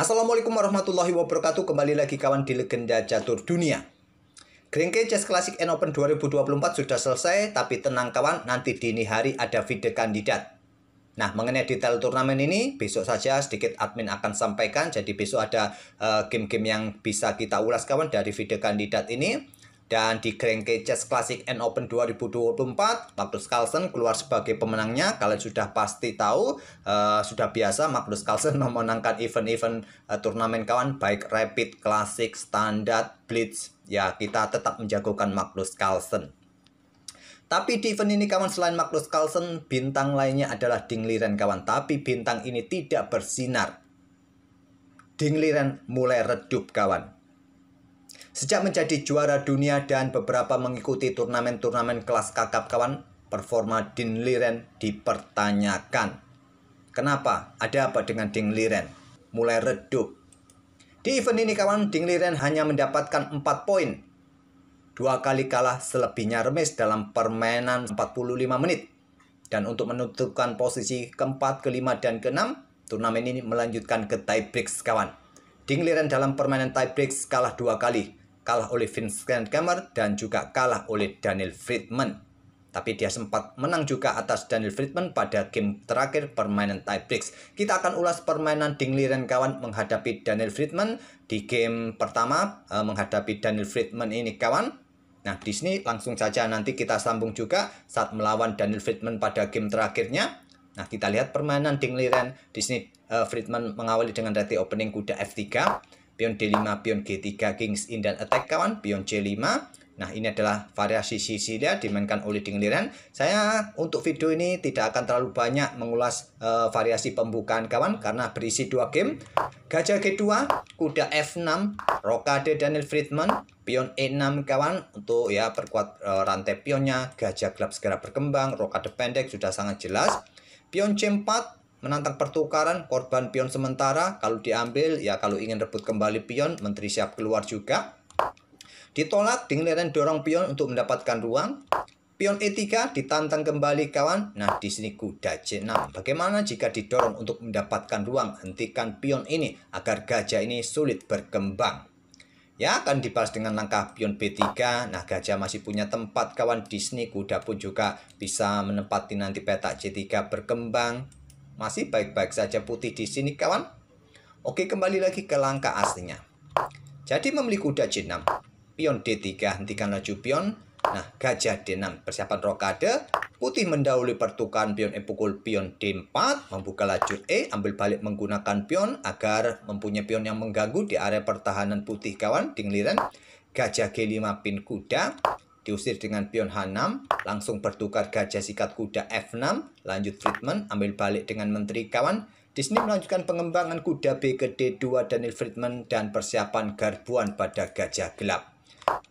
Assalamualaikum warahmatullahi wabarakatuh. Kembali lagi kawan di Legenda Catur Dunia. Grenke Chess Classic N Open 2024 sudah selesai, tapi tenang kawan, nanti dini hari ada video kandidat. Nah, mengenai detail turnamen ini, besok saja sedikit admin akan sampaikan. Jadi besok ada game-game yang bisa kita ulas kawan dari video kandidat ini. Dan di Grenke Chess Classic N Open 2024, Magnus Carlsen keluar sebagai pemenangnya. Kalian sudah pasti tahu, sudah biasa Magnus Carlsen memenangkan event-event turnamen kawan, baik Rapid, Classic, Standard, Blitz. Ya, kita tetap menjagokan Magnus Carlsen. Tapi di event ini kawan, selain Magnus Carlsen, bintang lainnya adalah Ding Liren kawan. Tapi bintang ini tidak bersinar. Ding Liren mulai redup kawan. Sejak menjadi juara dunia dan beberapa mengikuti turnamen-turnamen kelas kakap kawan, performa Ding Liren dipertanyakan. Kenapa? Ada apa dengan Ding Liren? Mulai redup. Di event ini kawan, Ding Liren hanya mendapatkan 4 poin. 2 kali kalah, selebihnya remis dalam permainan 45 menit. Dan untuk menentukan posisi keempat, kelima, dan keenam, turnamen ini melanjutkan ke tiebreaks kawan. Ding Liren dalam permainan tiebreaks kalah 2 kali. Kalah oleh Vincent Kemmer dan juga kalah oleh Daniel Friedman. Tapi dia sempat menang juga atas Daniel Friedman pada game terakhir permainan tiebreaks. Kita akan ulas permainan Ding Liren kawan menghadapi Daniel Friedman. Di game pertama menghadapi Daniel Friedman ini kawan. Nah, di sini langsung saja nanti kita sambung juga saat melawan Daniel Friedman pada game terakhirnya. Nah, kita lihat permainan Ding Liren. Di sini Friedman mengawali dengan reti opening kuda F3, pion D5, pion G3, Kings in dan attack kawan, pion C5. Nah, ini adalah variasi Sicilia dimainkan oleh Ding Liren. Saya untuk video ini tidak akan terlalu banyak mengulas variasi pembukaan kawan karena berisi 2 game. Gajah G2, kuda F6, rokade Daniel Friedman, pion E6 kawan untuk ya perkuat rantai pionnya. Gajah gelap segera berkembang, rokade pendek sudah sangat jelas. Pion C4 menantang pertukaran, korban pion sementara. Kalau diambil, ya kalau ingin rebut kembali pion, menteri siap keluar juga. Ditolak, Ding Liren dorong pion untuk mendapatkan ruang. Pion E3 ditantang kembali kawan. Nah, di sini kuda C6. Bagaimana jika didorong untuk mendapatkan ruang? Hentikan pion ini agar gajah ini sulit berkembang. Ya, akan dibalas dengan langkah pion B3. Nah, gajah masih punya tempat kawan. Di sini kuda pun juga bisa menempati nanti petak C3 berkembang. Masih baik-baik saja putih di sini kawan. Oke, kembali lagi ke langkah aslinya. Jadi memilih kuda C6, pion D3, hentikan laju pion. Nah, gajah D6, persiapan rokade. Putih mendahului pertukaran pion E pukul pion D4, membuka lajur E, ambil balik menggunakan pion agar mempunyai pion yang mengganggu di area pertahanan putih kawan. Ding Liren, gajah G5 pin kuda. Diusir dengan pion H6, langsung bertukar gajah sikat kuda F6, lanjut Friedman, ambil balik dengan menteri kawan. Di sini melanjutkan pengembangan kuda B ke D2 Daniel Friedman dan persiapan garbuan pada gajah gelap.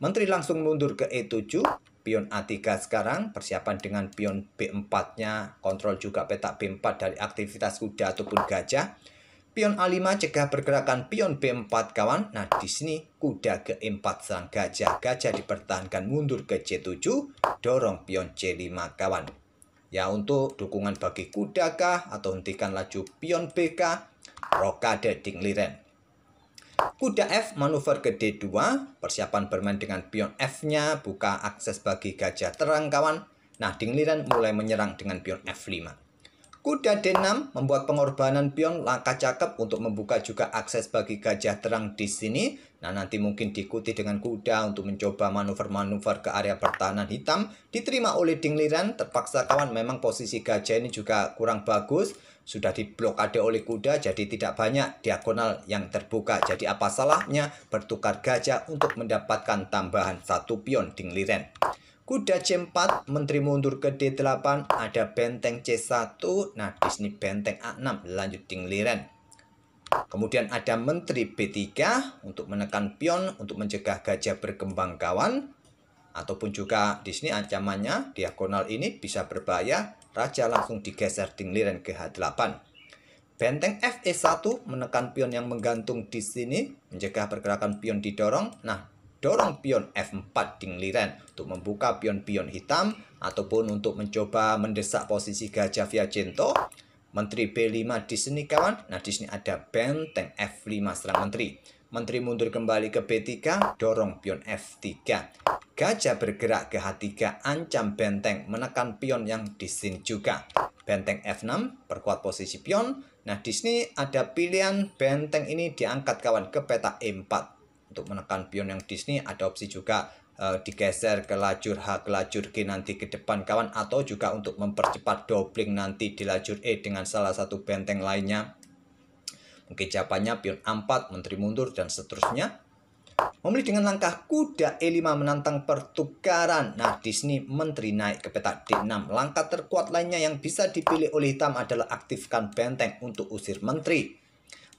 Menteri langsung mundur ke E7, pion A3 sekarang, persiapan dengan pion B4-nya, kontrol juga petak B4 dari aktivitas kuda ataupun gajah. Pion A5 cegah pergerakan pion B4 kawan. Nah, di sini kuda ke E4 serang gajah. Gajah dipertahankan mundur ke C7, dorong pion C5 kawan. Ya, untuk dukungan bagi kuda kah atau hentikan laju pion B kah? Rokade Ding Liren. Kuda F manuver ke D2, persiapan bermain dengan pion F-nya, buka akses bagi gajah terang kawan. Nah, Ding Liren mulai menyerang dengan pion F5. Kuda D6 membuat pengorbanan pion, langkah cakep untuk membuka juga akses bagi gajah terang di sini. Nah, nanti mungkin diikuti dengan kuda untuk mencoba manuver-manuver ke area pertahanan hitam. Diterima oleh Ding Liren, terpaksa kawan, memang posisi gajah ini juga kurang bagus. Sudah diblokade oleh kuda, jadi tidak banyak diagonal yang terbuka. Jadi apa salahnya bertukar gajah untuk mendapatkan tambahan 1 pion Ding Liren. Kuda C4, menteri mundur ke D8, ada benteng C1. Nah, di sini benteng A6, lanjut Ding Liren. Kemudian ada menteri B3 untuk menekan pion untuk mencegah gajah berkembang kawan. Ataupun juga di sini ancamannya diagonal ini bisa berbahaya. Raja langsung digeser Ding Liren ke H8. Benteng FE1 menekan pion yang menggantung di sini, mencegah pergerakan pion didorong. Nah, dorong pion F4 Ding Liren untuk membuka pion-pion hitam ataupun untuk mencoba mendesak posisi gajah Viajento. Menteri B5 di sini kawan. Nah di sini ada benteng F5 serang menteri. Menteri mundur kembali ke B3, dorong pion F3. Gajah bergerak ke H3, ancam benteng, menekan pion yang di sini juga. Benteng F6, perkuat posisi pion. Nah di sini ada pilihan benteng ini diangkat kawan ke peta E4. Untuk menekan pion yang di sini ada opsi juga digeser ke lajur H, ke lajur G nanti ke depan kawan, atau juga untuk mempercepat doubling nanti di lajur E dengan salah satu benteng lainnya. Mungkin jawabannya pion A4, menteri mundur, dan seterusnya. Memilih dengan langkah kuda E5 menantang pertukaran. Nah, di sini menteri naik ke peta D6. Langkah terkuat lainnya yang bisa dipilih oleh hitam adalah aktifkan benteng untuk usir menteri.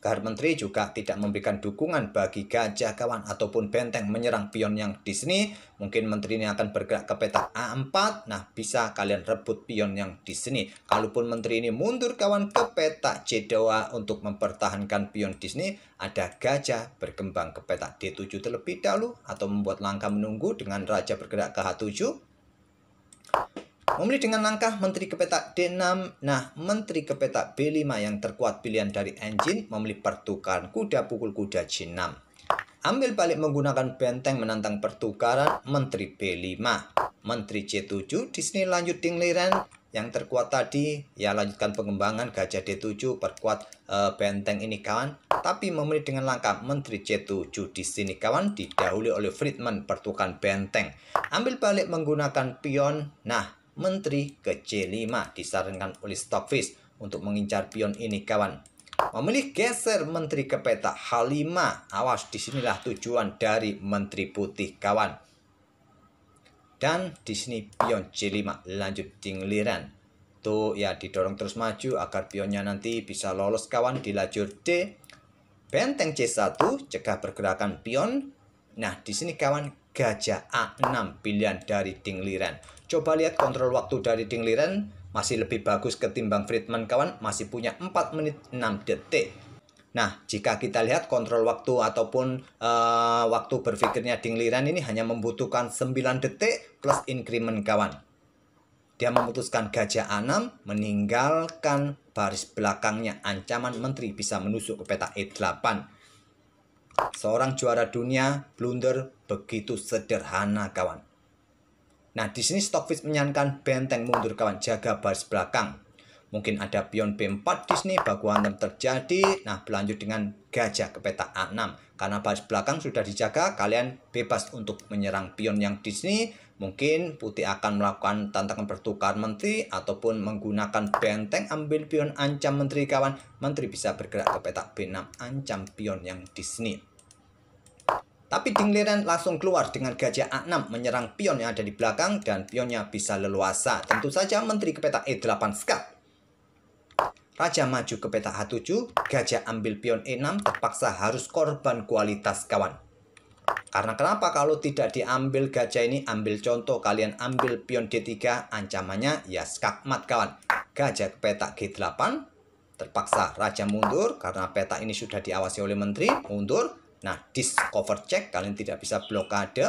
Agar menteri juga tidak memberikan dukungan bagi gajah kawan ataupun benteng menyerang pion yang di sini. Mungkin menteri ini akan bergerak ke peta A4. Nah, bisa kalian rebut pion yang di sini. Kalaupun menteri ini mundur kawan ke peta C2 untuk mempertahankan pion di sini, ada gajah berkembang ke peta D7 terlebih dahulu atau membuat langkah menunggu dengan raja bergerak ke H7. Memilih dengan langkah menteri ke peta D6. Nah, menteri ke peta B5 yang terkuat pilihan dari engine. Memilih pertukaran kuda pukul kuda C6. Ambil balik menggunakan benteng menantang pertukaran menteri B5. Menteri C7 di sini lanjut dingliran yang terkuat tadi. Ya lanjutkan pengembangan gajah D7 perkuat benteng ini kawan. Tapi memilih dengan langkah menteri C7 di sini kawan didahului oleh Friedman pertukaran benteng. Ambil balik menggunakan pion. Nah, menteri ke C5 disarankan oleh Stockfish untuk mengincar pion ini kawan. Memilih geser menteri ke peta H5. Awas, disinilah tujuan dari menteri putih kawan. Dan di sini pion C5 lanjut dingliran. Tuh ya didorong terus maju agar pionnya nanti bisa lolos kawan di lajur D. Benteng C1 cegah pergerakan pion. Nah di sini kawan gajah A6 pilihan dari dingliran. Coba lihat kontrol waktu dari dingliran masih lebih bagus ketimbang Friedman kawan, masih punya 4 menit 6 detik. Nah, jika kita lihat kontrol waktu ataupun waktu berpikirnya dingliran ini hanya membutuhkan 9 detik plus increment kawan. Dia memutuskan gajah A6 meninggalkan baris belakangnya, ancaman menteri bisa menusuk ke peta E8. Seorang juara dunia blunder begitu sederhana kawan. Nah, di sini Stockfish menyarankan benteng mundur kawan, jaga baris belakang. Mungkin ada pion B4 di sini, baku hantam terjadi. Nah, berlanjut dengan gajah ke peta A6. Karena baris belakang sudah dijaga, kalian bebas untuk menyerang pion yang di sini. Mungkin putih akan melakukan tantangan pertukaran menteri ataupun menggunakan benteng ambil pion ancam menteri kawan. Menteri bisa bergerak ke peta B6, ancam pion yang di sini. Tapi dingliran langsung keluar dengan gajah A6 menyerang pion yang ada di belakang dan pionnya bisa leluasa. Tentu saja menteri ke peta E8 skat. Raja maju ke peta H7, gajah ambil pion E6 terpaksa harus korban kualitas kawan. Karena kenapa kalau tidak diambil gajah ini, ambil contoh kalian ambil pion D3, ancamannya ya skakmat kawan. Gajah ke peta G8, terpaksa raja mundur karena peta ini sudah diawasi oleh menteri, mundur. Nah, discover check, kalian tidak bisa blokade.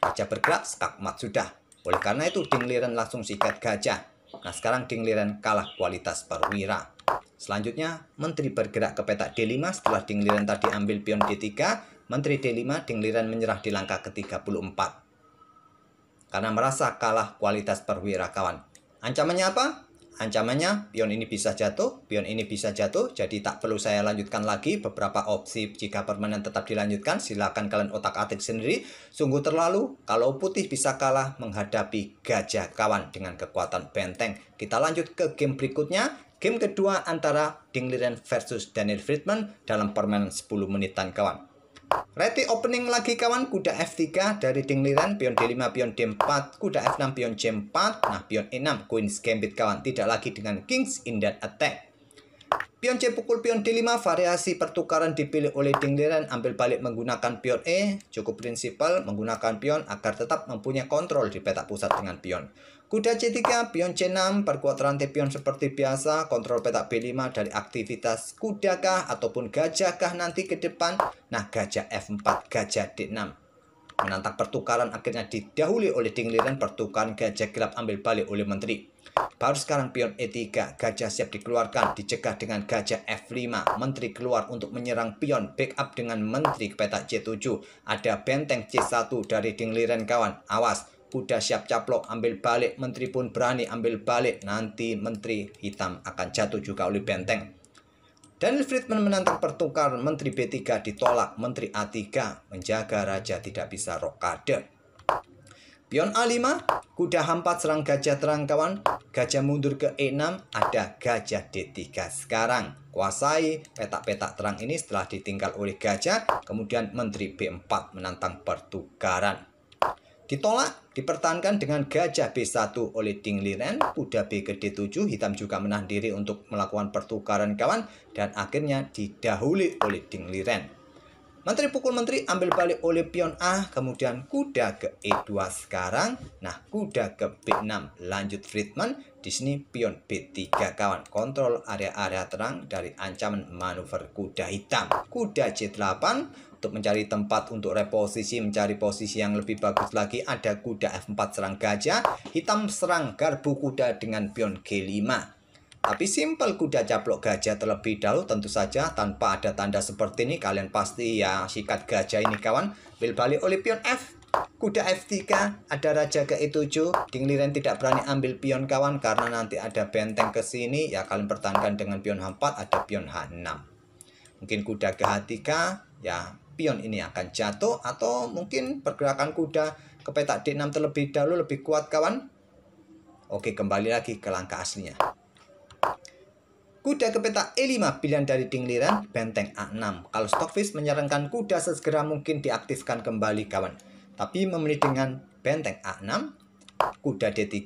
Raja bergerak, skakmat sudah. Oleh karena itu, dingliran langsung sikat gajah. Nah, sekarang dingliran kalah kualitas perwira. Selanjutnya, menteri bergerak ke peta D5 setelah dingliran tadi ambil pion D3. Menteri D5, dingliran menyerah di langkah ke-34. Karena merasa kalah kualitas perwira kawan. Ancamannya apa? Ancamannya pion ini bisa jatuh, pion ini bisa jatuh, jadi tak perlu saya lanjutkan lagi beberapa opsi jika permainan tetap dilanjutkan. Silakan kalian otak-atik sendiri. Sungguh terlalu kalau putih bisa kalah menghadapi gajah kawan dengan kekuatan benteng. Kita lanjut ke game berikutnya. Game kedua antara dingliran versus Daniel Friedman dalam permainan 10 menitan kawan. Ready opening lagi kawan, kuda F3 dari dingliran, pion D5, pion D4, kuda F6, pion C4, nah pion E6, Queen's Gambit kawan, tidak lagi dengan King's in that attack. Pion C pukul pion D5, variasi pertukaran dipilih oleh dingliran, ambil balik menggunakan pion E, cukup prinsipal menggunakan pion agar tetap mempunyai kontrol di peta pusat dengan pion. Kuda C3, pion C6, perkuat rantai pion seperti biasa, kontrol peta B5 dari aktivitas kudakah ataupun gajahkah nanti ke depan. Nah, gajah F4, gajah D6. Menantang pertukaran akhirnya didahului oleh dingliran pertukaran gajah gelap ambil balik oleh menteri. Baru sekarang pion E3, gajah siap dikeluarkan, dicegah dengan gajah F5. Menteri keluar untuk menyerang pion, backup dengan menteri ke petak C7. Ada benteng C1 dari dingliran kawan. Awas, kuda siap caplok, ambil balik. Menteri pun berani ambil balik. Nanti menteri hitam akan jatuh juga oleh benteng. Daniel Friedman menantang pertukaran, menteri B3 ditolak, menteri A3 menjaga raja tidak bisa rokade. Pion A5, kuda H4 serang gajah terang kawan, gajah mundur ke E6, ada gajah D3 sekarang. Kuasai petak-petak terang ini setelah ditinggal oleh gajah, kemudian menteri B4 menantang pertukaran. Ditolak, dipertahankan dengan gajah B1 oleh dingliran, kuda B ke D7, hitam juga menahan diri untuk melakukan pertukaran kawan, dan akhirnya didahului oleh dingliran. Menteri pukul menteri ambil balik oleh pion A, kemudian kuda ke E2 sekarang. Nah, kuda ke B6 lanjut Friedman. Di sini pion B3 kawan, kontrol area-area terang dari ancaman manuver kuda hitam. Kuda C8 untuk mencari tempat untuk reposisi, mencari posisi yang lebih bagus lagi. Ada kuda F4 serang gajah, hitam serang garbu kuda dengan pion G5. Tapi simpel, kuda caplok gajah terlebih dahulu tentu saja tanpa ada tanda seperti ini. Kalian pasti ya sikat gajah ini kawan. Ambil balik oleh pion F. Kuda F3 ada raja ke E7. Dingliran tidak berani ambil pion kawan karena nanti ada benteng ke sini. Ya kalian pertahankan dengan pion H4, ada pion H6. Mungkin kuda ke H3 ya pion ini akan jatuh, atau mungkin pergerakan kuda ke petak D6 terlebih dahulu lebih kuat kawan. Oke, kembali lagi ke langkah aslinya. Kuda ke petak E5 pilihan dari dingliran, benteng A6. Kalau Stockfish menyarankan kuda sesegera mungkin diaktifkan kembali kawan. Tapi memilih dengan benteng A6, kuda D3,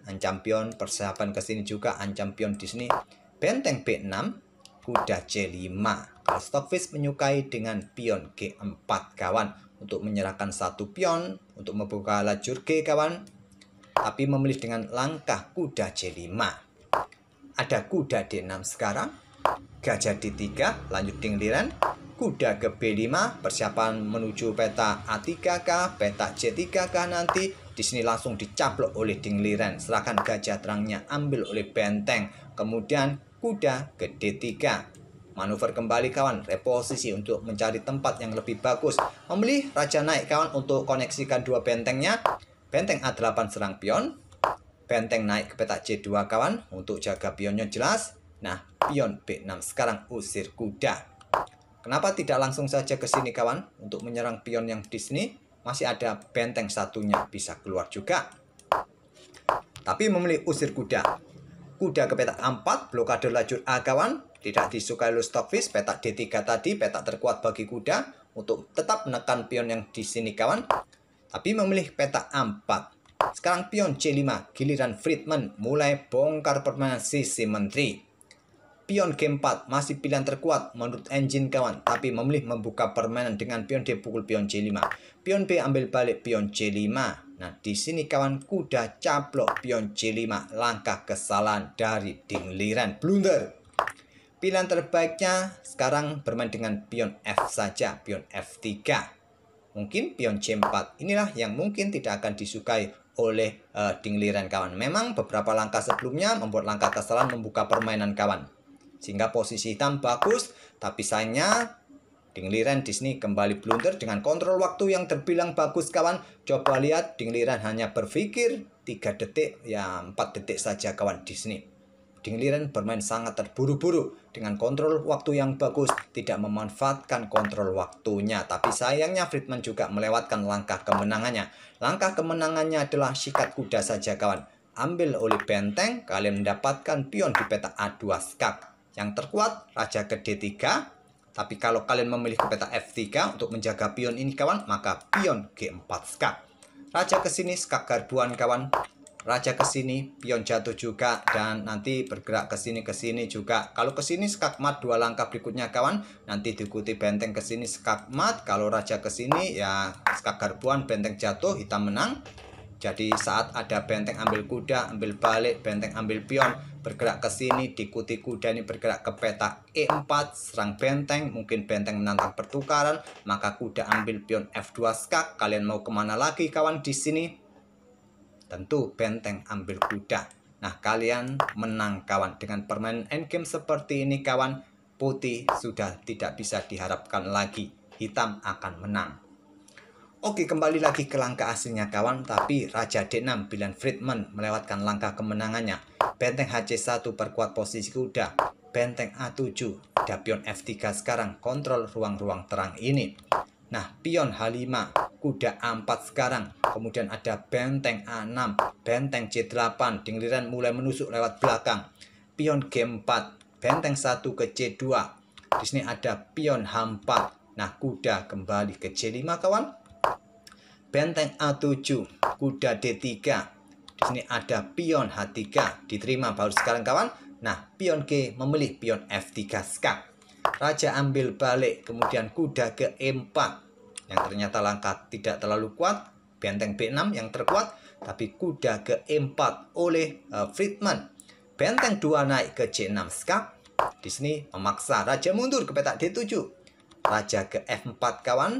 ancam pion, persiapan ke sini juga ancam pion di sini. Benteng B6, kuda C5. Kalau Stockfish menyukai dengan pion G4 kawan, untuk menyerahkan satu pion untuk membuka lajur G kawan. Tapi memilih dengan langkah kuda C5. Ada kuda D6 sekarang, gajah D3, lanjut dingliran, kuda ke B5, persiapan menuju peta A3K, peta C3K nanti. Di sini langsung dicaplok oleh dingliran, serahkan gajah terangnya, ambil oleh benteng. Kemudian kuda ke D3. Manuver kembali kawan, reposisi untuk mencari tempat yang lebih bagus. Memilih raja naik kawan untuk koneksikan dua bentengnya. Benteng A8 serang pion. Benteng naik ke petak C2 kawan, untuk jaga pionnya jelas. Nah, pion B6 sekarang usir kuda. Kenapa tidak langsung saja ke sini kawan, untuk menyerang pion yang di sini? Masih ada benteng satunya bisa keluar juga. Tapi memilih usir kuda. Kuda ke petak A4, blokade lajur A kawan. Tidak disukai oleh Stockfish, petak D3 tadi, petak terkuat bagi kuda untuk tetap menekan pion yang di sini kawan. Tapi memilih petak A4. Sekarang pion C5, giliran Friedman mulai bongkar permainan sisi menteri. Pion G4 masih pilihan terkuat menurut engine kawan, tapi memilih membuka permainan dengan pion D pukul pion C5. Pion B ambil balik pion C5. Nah, di sini kawan, kuda caplok pion C5, langkah kesalahan dari dingliran, blunder. Pilihan terbaiknya sekarang bermain dengan pion F saja, pion F3. Mungkin pion C4 inilah yang mungkin tidak akan disukai oleh dingliran kawan. Memang beberapa langkah sebelumnya membuat langkah kesalahan membuka permainan kawan, sehingga posisi hitam bagus, tapi sayangnya dingliran di sini kembali blunder dengan kontrol waktu yang terbilang bagus kawan. Coba lihat, dingliran hanya berpikir 3 detik, ya 4 detik saja kawan di sini. Dingliran bermain sangat terburu-buru dengan kontrol waktu yang bagus, tidak memanfaatkan kontrol waktunya. Tapi sayangnya Friedman juga melewatkan langkah kemenangannya. Langkah kemenangannya adalah sikat kuda saja kawan. Ambil oleh benteng, kalian mendapatkan pion di peta A2 skak. Yang terkuat raja ke D3. Tapi kalau kalian memilih ke peta F3 untuk menjaga pion ini kawan, maka pion G4 skak. Raja ke sini skak garbuan kawan. Raja ke sini, pion jatuh juga, dan nanti bergerak ke sini juga. Kalau ke sini skak mat 2 langkah berikutnya kawan, nanti diikuti benteng ke sini skak mat. Kalau raja ke sini ya skak garbuan, benteng jatuh, hitam menang. Jadi saat ada benteng ambil kuda, ambil balik, benteng ambil pion, bergerak ke sini, diikuti kuda ini bergerak ke peta E4, serang benteng, mungkin benteng menantang pertukaran, maka kuda ambil pion F2 skak. Kalian mau kemana lagi kawan di sini? Tentu benteng ambil kuda. Nah, kalian menang kawan. Dengan permainan endgame seperti ini kawan, putih sudah tidak bisa diharapkan lagi. Hitam akan menang. Oke, kembali lagi ke langkah aslinya kawan. Tapi Raja D6 pilihan Friedman melewatkan langkah kemenangannya. Benteng HC1 perkuat posisi kuda. Benteng A7. Ada pion F3 sekarang. Kontrol ruang-ruang terang ini. Nah, pion H5. Kuda A4 sekarang. Kemudian ada benteng A6. Benteng C8. Dingliran mulai menusuk lewat belakang. Pion G4. Benteng 1 ke C2. Di sini ada pion H4. Nah, kuda kembali ke C5 kawan. Benteng A7, kuda D3. Di sini ada pion H3, diterima baru sekarang kawan. Nah, pion G memilih pion F3 skak. Raja ambil balik, kemudian kuda ke E4. Yang ternyata langkah tidak terlalu kuat. Benteng B6 yang terkuat, tapi kuda ke E4 oleh Friedman. Benteng 2 naik ke C6 skak. Di sini memaksa raja mundur ke peta D7. Raja ke F4 kawan.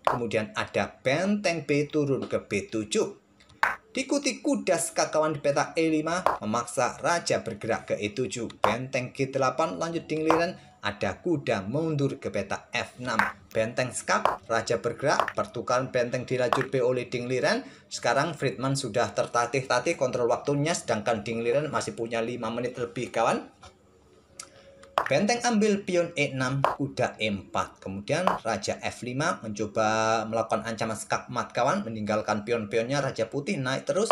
Kemudian ada benteng B turun ke B7. Diikuti kuda skak kawan di peta E5. Memaksa raja bergerak ke E7. Benteng G8 lanjut dingliran. Ada kuda mundur ke peta F6. Benteng skak, raja bergerak. Pertukaran benteng di lajur B oleh dingliran. Sekarang Friedman sudah tertatih-tatih kontrol waktunya. Sedangkan dingliran masih punya 5 menit lebih kawan. Benteng ambil pion E6, kuda E4. Kemudian raja F5 mencoba melakukan ancaman skakmat kawan. Meninggalkan pion-pionnya, raja putih naik terus.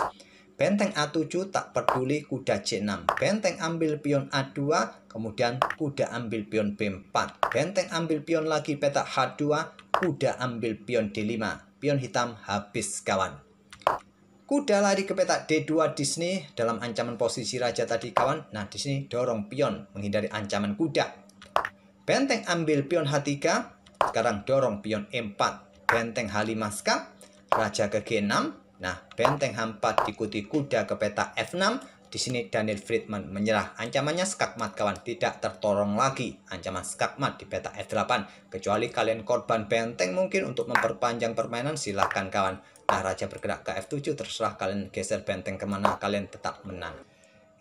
Benteng A7 tak peduli, kuda C6. Benteng ambil pion A2, kemudian kuda ambil pion B4. Benteng ambil pion lagi peta H2, kuda ambil pion D5. Pion hitam habis kawan. Kuda lari ke peta D2 di sini dalam ancaman posisi raja tadi kawan. Nah, di sini dorong pion menghindari ancaman kuda. Benteng ambil pion H3. Sekarang dorong pion E4. Benteng H5 skak. Raja ke G6. Nah, benteng H4 diikuti kuda ke peta F6. Di sini Daniel Friedman menyerah. Ancamannya skakmat kawan, tidak tertolong lagi ancaman skakmat di peta F8. Kecuali kalian korban benteng mungkin untuk memperpanjang permainan, silahkan kawan. Nah, raja bergerak ke F7, terserah kalian geser benteng kemana, kalian tetap menang.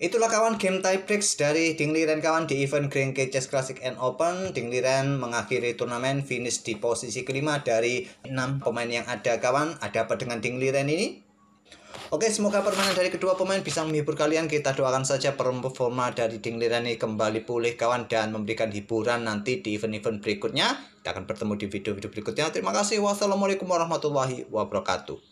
Itulah kawan game tiebreaks dari Dingliren kawan di event Grenke Chess Classic and Open. Dingliren mengakhiri turnamen finish di posisi kelima dari 6 pemain yang ada kawan. Ada apa dengan Dingliren ini? Oke, semoga permainan dari kedua pemain bisa menghibur kalian. Kita doakan saja performa dari Dingliren ini kembali pulih kawan dan memberikan hiburan nanti di event-event berikutnya. Kita akan bertemu di video-video berikutnya. Terima kasih. Wassalamualaikum warahmatullahi wabarakatuh.